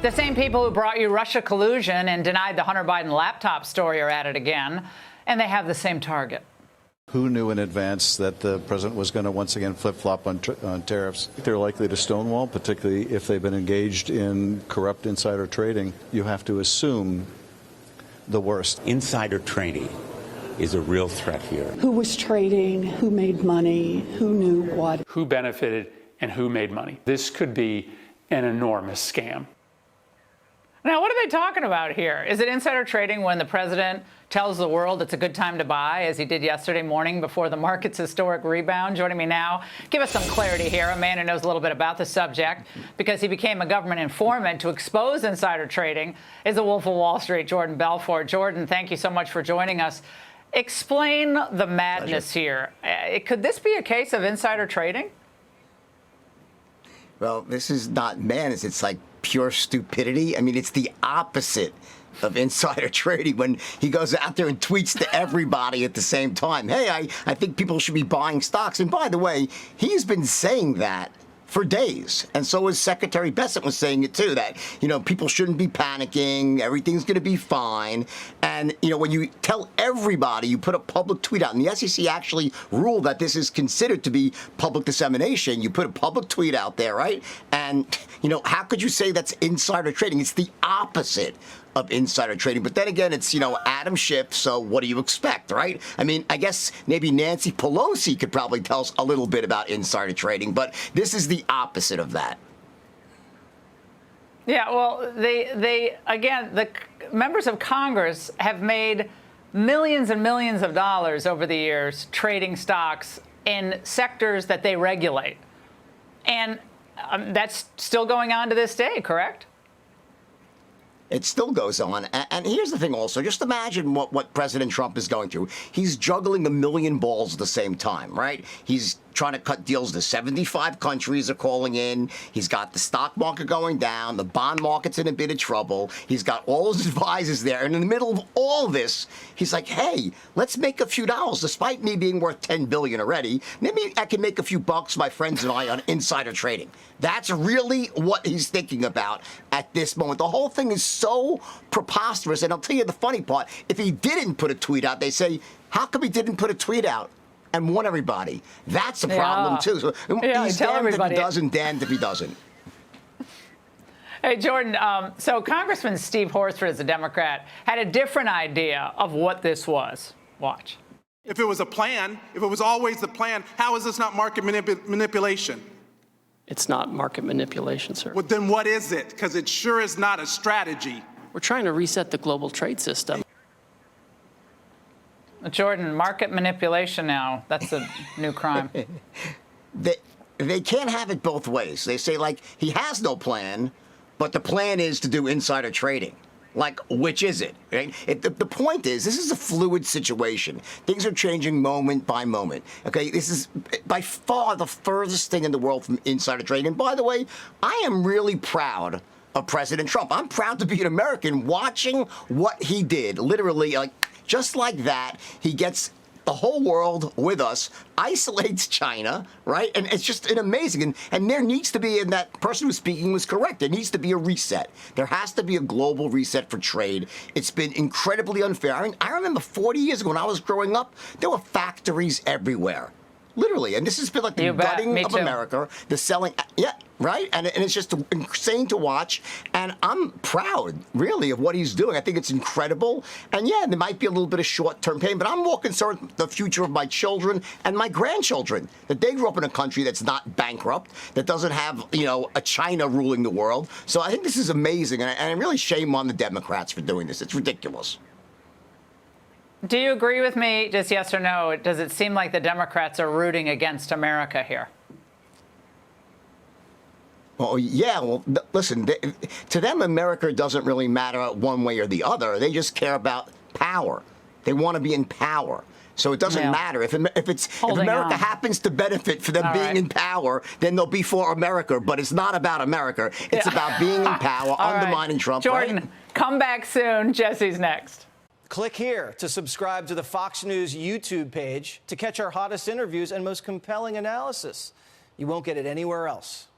The same people who brought you Russia collusion and denied the Hunter Biden laptop story are at it again, and they have the same target. Who knew in advance that the president was going to once again flip-flop on tariffs? They're likely to stonewall, particularly if they've been engaged in corrupt insider trading. You have to assume the worst. Insider trading is a real threat here. Who was trading? Who made money? Who knew what? Who benefited and who made money? This could be an enormous scam. Now, what are they talking about here? Is it insider trading when the president tells the world it's a good time to buy, as he did yesterday morning before the market's historic rebound? Joining me now, give us some clarity here, a man who knows a little bit about the subject, because he became a government informant to expose insider trading, is the Wolf of Wall Street, Jordan Belfort. Jordan, thank you so much for joining us. Explain the madness here. Could this be a case of insider trading? Well, this is not madness. It's like pure stupidity. I mean, it's the opposite of insider trading when he goes out there and tweets to everybody at the same time. Hey, I think people should be buying stocks. And by the way, he's been saying that for days. And so was Secretary Bessent was saying it too, that, people shouldn't be panicking. Everything's going to be fine. And, when you tell everybody, you put a public tweet out, and the SEC actually ruled that this is considered to be public dissemination. You put a public tweet out there, right? And, how could you say that's insider trading? It's the opposite of insider trading. But then again, it's, Adam Schiff, so what do you expect, right? I mean, I guess maybe Nancy Pelosi could probably tell us a little bit about insider trading, but this is the opposite of that. Yeah, well, they again, the members of Congress have made millions and millions of dollars over the years trading stocks in sectors that they regulate. And that's still going on to this day, correct? It still goes on. And here's the thing also. Just imagine what President Trump is going through. He's juggling a million balls at the same time, right? He's trying to cut deals to 75 countries are calling in. He's got the stock market going down. The bond market's in a bit of trouble. He's got all his advisors there. And in the middle of all this, he's like, hey, let's make a few dollars. Despite me being worth $10 billion already, maybe I can make a few bucks, my friends and I, on insider trading. That's really what he's thinking about at this moment. The whole thing is so preposterous. And I'll tell you the funny part. If he didn't put a tweet out, they say, how come he didn't put a tweet out and warn everybody? That's a problem, too. So he's damned if he doesn't, damned if he doesn't. Hey, Jordan, so Congressman Steve Horsford, as a Democrat, had a different idea of what this was. Watch. If it was a plan, if it was always the plan, how is this not market manipulation? It's not market manipulation, sir. Well, then what is it? Because it sure is not a strategy. We're trying to reset the global trade system. Jordan, market manipulation now, that's a new crime. They can't have it both ways. They say, like, he has no plan, but the plan is to do insider trading. Like, which is it? Right? The point is, this is a fluid situation. Things are changing moment by moment. Okay, this is by far the furthest thing in the world from insider trading. And by the way, I am really proud of President Trump. I'm proud to be an American watching what he did. Literally, like, just like that, he gets the whole world with us, isolates China, right? And it's just an amazing. And there needs to be, and that person who's speaking was correct, there needs to be a reset. There has to be a global reset for trade. It's been incredibly unfair. I mean, I remember 40 years ago when I was growing up, there were factories everywhere. Literally. And this has been like the gutting of America, the selling. Yeah, right? And it's just insane to watch. And I'm proud, really, of what he's doing. I think it's incredible. And yeah, there might be a little bit of short-term pain, but I'm more concerned with the future of my children and my grandchildren, that they grew up in a country that's not bankrupt, that doesn't have, a China ruling the world. So I think this is amazing. And I really shame on the Democrats for doing this. It's ridiculous. Do you agree with me, just yes or no? Does it seem like the Democrats are rooting against America here? Oh, yeah. Well, listen, to them, America doesn't really matter one way or the other. They just care about power. They want to be in power. So it doesn't matter. If America happens to benefit from them being in power, then they'll be for America. But it's not about America. It's about being in power, undermining Trump. Jordan, come back soon. Jesse's next. Click here to subscribe to the Fox News YouTube page to catch our hottest interviews and most compelling analysis. You won't get it anywhere else.